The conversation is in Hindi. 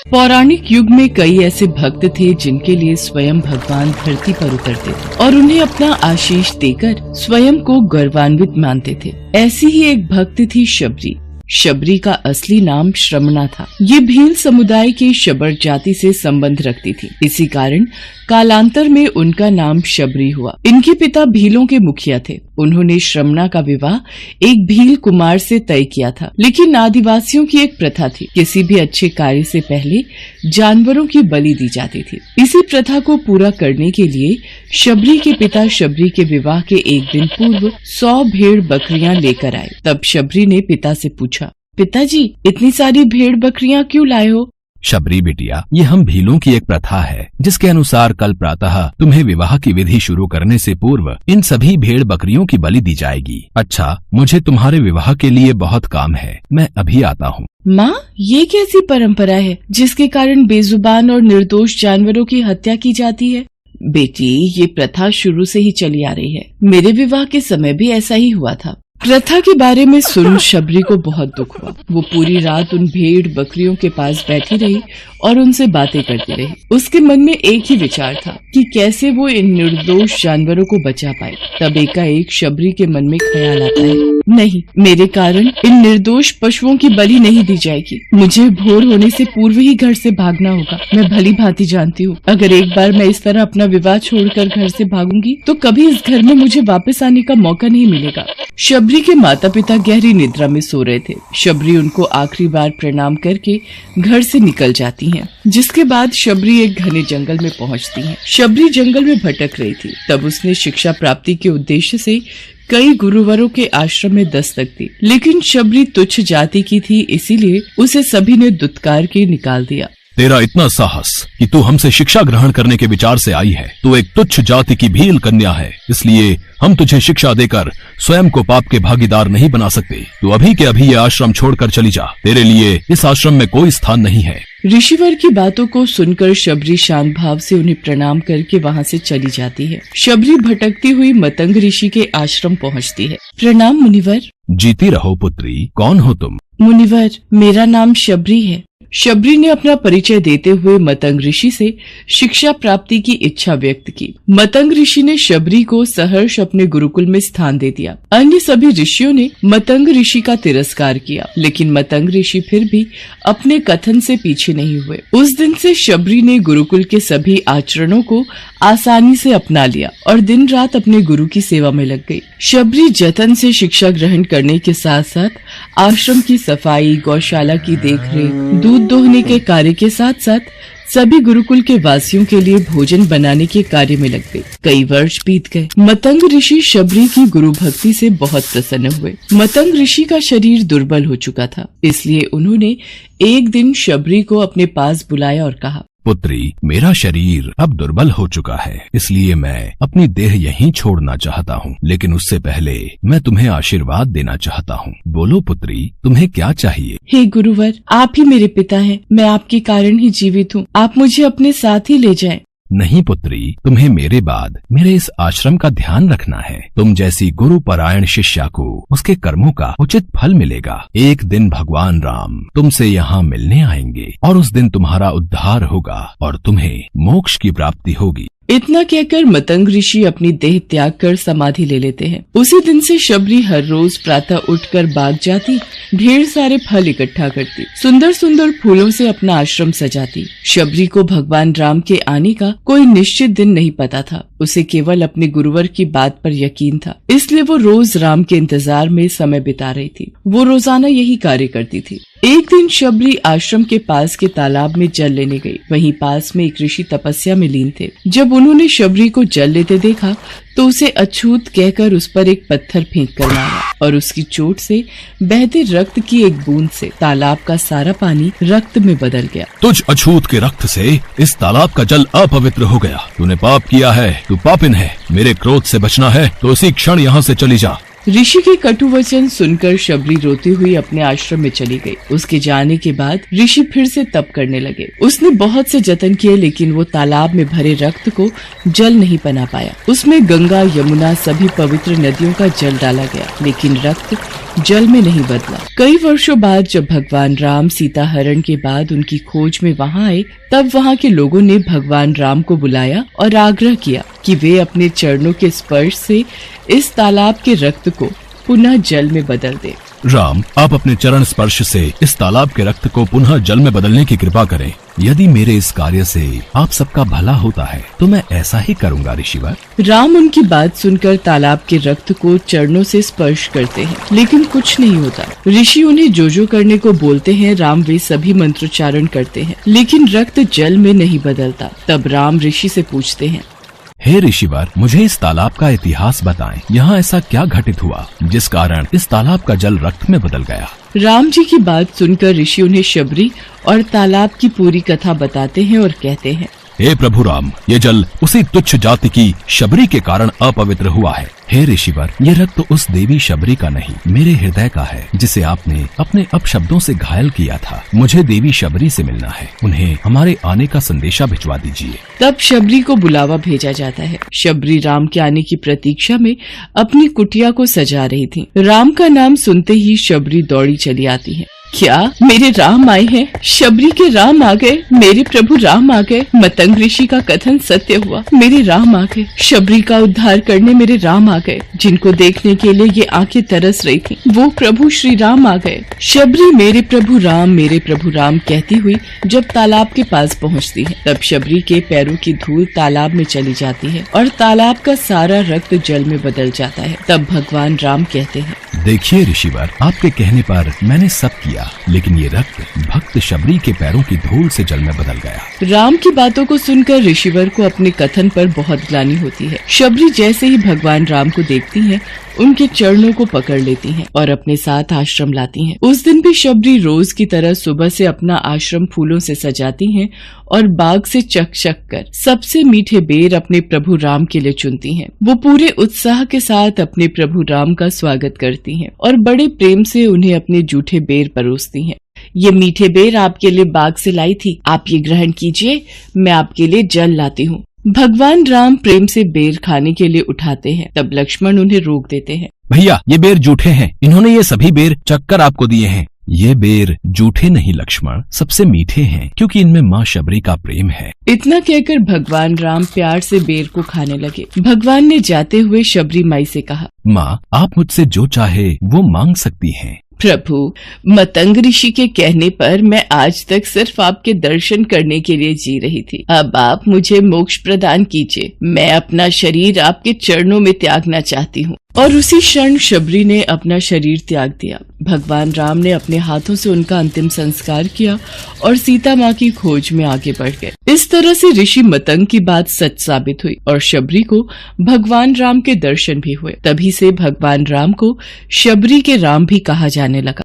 पौराणिक युग में कई ऐसे भक्त थे जिनके लिए स्वयं भगवान धरती पर उतरते थे और उन्हें अपना आशीष देकर स्वयं को गौरवान्वित मानते थे। ऐसी ही एक भक्त थी शबरी। शबरी का असली नाम श्रमणा था। ये भील समुदाय की शबर जाति से संबंध रखती थी। इसी कारण कालांतर में उनका नाम शबरी हुआ। इनके पिता भीलों के मुखिया थे। उन्होंने श्रमणा का विवाह एक भील कुमार से तय किया था, लेकिन आदिवासियों की एक प्रथा थी, किसी भी अच्छे कार्य से पहले जानवरों की बलि दी जाती थी। इसी प्रथा को पूरा करने के लिए शबरी के पिता शबरी के विवाह के एक दिन पूर्व 100 भेड़ बकरियां लेकर आए। तब शबरी ने पिता से पूछा, पिताजी, इतनी सारी भेड़ बकरियां क्यों लाए हो? शबरी बिटिया, ये हम भीलों की एक प्रथा है जिसके अनुसार कल प्रातः तुम्हें विवाह की विधि शुरू करने से पूर्व इन सभी भेड़ बकरियों की बलि दी जाएगी। अच्छा, मुझे तुम्हारे विवाह के लिए बहुत काम है, मैं अभी आता हूँ। माँ, ये कैसी परंपरा है जिसके कारण बेजुबान और निर्दोष जानवरों की हत्या की जाती है? बेटी, ये प्रथा शुरू से ही चली आ रही है। मेरे विवाह के समय भी ऐसा ही हुआ था। प्रथा के बारे में सुन शबरी को बहुत दुख हुआ। वो पूरी रात उन भेड़ बकरियों के पास बैठी रही और उनसे बातें करती रही। उसके मन में एक ही विचार था कि कैसे वो इन निर्दोष जानवरों को बचा पाए। तब एकाएक शबरी के मन में ख्याल आता है, नहीं, मेरे कारण इन निर्दोष पशुओं की बलि नहीं दी जाएगी। मुझे भोर होने से पूर्व ही घर से भागना होगा। मैं भली भांति जानती हूँ, अगर एक बार मैं इस तरह अपना विवाह छोड़कर घर से भागूंगी तो कभी इस घर में मुझे वापस आने का मौका नहीं मिलेगा। शबरी के माता पिता गहरी निद्रा में सो रहे थे। शबरी उनको आखिरी बार प्रणाम करके घर से निकल जाती हैं। जिसके बाद शबरी एक घने जंगल में पहुंचती हैं। शबरी जंगल में भटक रही थी। तब उसने शिक्षा प्राप्ति के उद्देश्य से कई गुरुवरों के आश्रम में दस्तक दी, लेकिन शबरी तुच्छ जाति की थी, इसीलिए उसे सभी ने दुत्कार के निकाल दिया। तेरा इतना साहस कि तू हमसे शिक्षा ग्रहण करने के विचार से आई है। तू एक तुच्छ जाति की भील कन्या है, इसलिए हम तुझे शिक्षा देकर स्वयं को पाप के भागीदार नहीं बना सकते। तू अभी के अभी ये आश्रम छोड़कर चली जा। तेरे लिए इस आश्रम में कोई स्थान नहीं है। ऋषिवर की बातों को सुनकर शबरी शांत भाव से उन्हें प्रणाम करके वहाँ से चली जाती है। शबरी भटकती हुई मतंग ऋषि के आश्रम पहुँचती है। प्रणाम मुनिवर। जीती रहो पुत्री, कौन हो तुम? मुनिवर, मेरा नाम शबरी है। शबरी ने अपना परिचय देते हुए मतंग ऋषि से शिक्षा प्राप्ति की इच्छा व्यक्त की। मतंग ऋषि ने शबरी को सहर्ष अपने गुरुकुल में स्थान दे दिया। अन्य सभी ऋषियों ने मतंग ऋषि का तिरस्कार किया, लेकिन मतंग ऋषि फिर भी अपने कथन से पीछे नहीं हुए। उस दिन से शबरी ने गुरुकुल के सभी आचरणों को आसानी से अपना लिया और दिन रात अपने गुरु की सेवा में लग गई। शबरी जतन से शिक्षा ग्रहण करने के साथ साथ आश्रम की सफाई, गौशाला की देखरेख, दूध दोहने के कार्य के साथ साथ सभी गुरुकुल के वासियों के लिए भोजन बनाने के कार्य में लग गई। कई वर्ष बीत गए। मतंग ऋषि शबरी की गुरु भक्ति से बहुत प्रसन्न हुए। मतंग ऋषि का शरीर दुर्बल हो चुका था, इसलिए उन्होंने एक दिन शबरी को अपने पास बुलाया और कहा, पुत्री, मेरा शरीर अब दुर्बल हो चुका है, इसलिए मैं अपनी देह यहीं छोड़ना चाहता हूँ, लेकिन उससे पहले मैं तुम्हें आशीर्वाद देना चाहता हूँ। बोलो पुत्री, तुम्हें क्या चाहिए? हे गुरुवर, आप ही मेरे पिता हैं। मैं आपके कारण ही जीवित हूँ। आप मुझे अपने साथ ही ले जाएं। नहीं पुत्री, तुम्हें मेरे बाद मेरे इस आश्रम का ध्यान रखना है। तुम जैसी गुरु परायण शिष्या को उसके कर्मों का उचित फल मिलेगा। एक दिन भगवान राम तुमसे यहाँ मिलने आएंगे और उस दिन तुम्हारा उद्धार होगा और तुम्हें मोक्ष की प्राप्ति होगी। इतना कहकर मतंग ऋषि अपनी देह त्याग कर समाधि ले लेते हैं। उसी दिन से शबरी हर रोज प्रातः उठकर बाग जाती, ढेर सारे फल इकट्ठा करती, सुंदर सुंदर फूलों से अपना आश्रम सजाती। शबरी को भगवान राम के आने का कोई निश्चित दिन नहीं पता था। उसे केवल अपने गुरुवर की बात पर यकीन था, इसलिए वो रोज राम के इंतजार में समय बिता रही थी। वो रोजाना यही कार्य करती थी। एक दिन शबरी आश्रम के पास के तालाब में जल लेने गई। वहीं पास में एक ऋषि तपस्या में लीन थे। जब उन्होंने शबरी को जल लेते देखा तो उसे अछूत कहकर उस पर एक पत्थर फेंक कर मारा और उसकी चोट से बहते रक्त की एक बूंद से तालाब का सारा पानी रक्त में बदल गया। तुझ अछूत के रक्त से इस तालाब का जल अपवित्र हो गया। तूने पाप किया है, तू पापिन है। मेरे क्रोध से बचना है तो उसी क्षण यहाँ से चली जा। ऋषि के कटु वचन सुनकर शबरी रोती हुई अपने आश्रम में चली गई। उसके जाने के बाद ऋषि फिर से तप करने लगे। उसने बहुत से जतन किए, लेकिन वो तालाब में भरे रक्त को जल नहीं बना पाया। उसमें गंगा, यमुना, सभी पवित्र नदियों का जल डाला गया, लेकिन रक्त जल में नहीं बदला। कई वर्षों बाद जब भगवान राम सीता हरण के बाद उनकी खोज में वहाँ आए, तब वहाँ के लोगों ने भगवान राम को बुलाया और आग्रह किया कि वे अपने चरणों के स्पर्श से इस तालाब के रक्त को पुनः जल में बदल दे। राम, आप अपने चरण स्पर्श से इस तालाब के रक्त को पुनः जल में बदलने की कृपा करें। यदि मेरे इस कार्य से आप सबका भला होता है तो मैं ऐसा ही करूँगा ऋषिवर। राम उनकी बात सुनकर तालाब के रक्त को चरणों से स्पर्श करते हैं, लेकिन कुछ नहीं होता। ऋषि उन्हें जो करने को बोलते हैं, राम वे सभी मंत्रोच्चारण करते हैं, लेकिन रक्त जल में नहीं बदलता। तब राम ऋषि से पूछते हैं, हे ऋषिवर, मुझे इस तालाब का इतिहास बताएं। यहाँ ऐसा क्या घटित हुआ जिस कारण इस तालाब का जल रक्त में बदल गया? राम जी की बात सुनकर ऋषि उन्हें शबरी और तालाब की पूरी कथा बताते हैं और कहते हैं, हे प्रभु राम, ये जल उसी तुच्छ जाति की शबरी के कारण अपवित्र हुआ है। हे ऋषिवर, ये रक्त उस देवी शबरी का नहीं, मेरे हृदय का है, जिसे आपने अपने अपशब्दों से घायल किया था। मुझे देवी शबरी से मिलना है, उन्हें हमारे आने का संदेशा भिजवा दीजिए। तब शबरी को बुलावा भेजा जाता है। शबरी राम के आने की प्रतीक्षा में अपनी कुटिया को सजा रही थी। राम का नाम सुनते ही शबरी दौड़ी चली आती है। क्या मेरे राम आए हैं? शबरी के राम आ गए, मेरे प्रभु राम आ गए। मतंग ऋषि का कथन सत्य हुआ, मेरे राम आ गए। शबरी का उद्धार करने मेरे राम आ गए। जिनको देखने के लिए ये आंखें तरस रही थी, वो प्रभु श्री राम आ गए। शबरी मेरे प्रभु राम कहती हुई जब तालाब के पास पहुंचती है, तब शबरी के पैरों की धूल तालाब में चली जाती है और तालाब का सारा रक्त जल में बदल जाता है। तब भगवान राम कहते हैं, देखिए ऋषिवर, आपके कहने पर मैंने सब किया, लेकिन ये रक्त भक्त शबरी के पैरों की धूल से जल में बदल गया। राम की बातों को सुनकर ऋषिवर को अपने कथन पर बहुत ग्लानि होती है। शबरी जैसे ही भगवान राम को देखती है, उनके चरणों को पकड़ लेती हैं और अपने साथ आश्रम लाती हैं। उस दिन भी शबरी रोज की तरह सुबह से अपना आश्रम फूलों से सजाती हैं और बाग से चक कर सबसे मीठे बेर अपने प्रभु राम के लिए चुनती हैं। वो पूरे उत्साह के साथ अपने प्रभु राम का स्वागत करती हैं और बड़े प्रेम से उन्हें अपने जूठे बेर परोसती हैं। ये मीठे बेर आपके लिए बाग से लाई थी, आप ये ग्रहण कीजिए, मैं आपके लिए जल लाती हूँ। भगवान राम प्रेम से बेर खाने के लिए उठाते हैं, तब लक्ष्मण उन्हें रोक देते हैं। भैया, ये बेर जूठे हैं, इन्होंने ये सभी बेर चक्कर आपको दिए हैं। ये बेर जूठे नहीं लक्ष्मण, सबसे मीठे हैं, क्योंकि इनमें माँ शबरी का प्रेम है। इतना कहकर भगवान राम प्यार से बेर को खाने लगे। भगवान ने जाते हुए शबरी माई से कहा, माँ, आप मुझसे जो चाहे वो मांग सकती हैं। प्रभु, मतंग ऋषि के कहने पर मैं आज तक सिर्फ आपके दर्शन करने के लिए जी रही थी। अब आप मुझे मोक्ष प्रदान कीजिए। मैं अपना शरीर आपके चरणों में त्यागना चाहती हूँ। और उसी क्षण शबरी ने अपना शरीर त्याग दिया। भगवान राम ने अपने हाथों से उनका अंतिम संस्कार किया और सीता माँ की खोज में आगे बढ़ गए। इस तरह से ऋषि मतंग की बात सच साबित हुई और शबरी को भगवान राम के दर्शन भी हुए। तभी से भगवान राम को शबरी के राम भी कहा जाने लगा।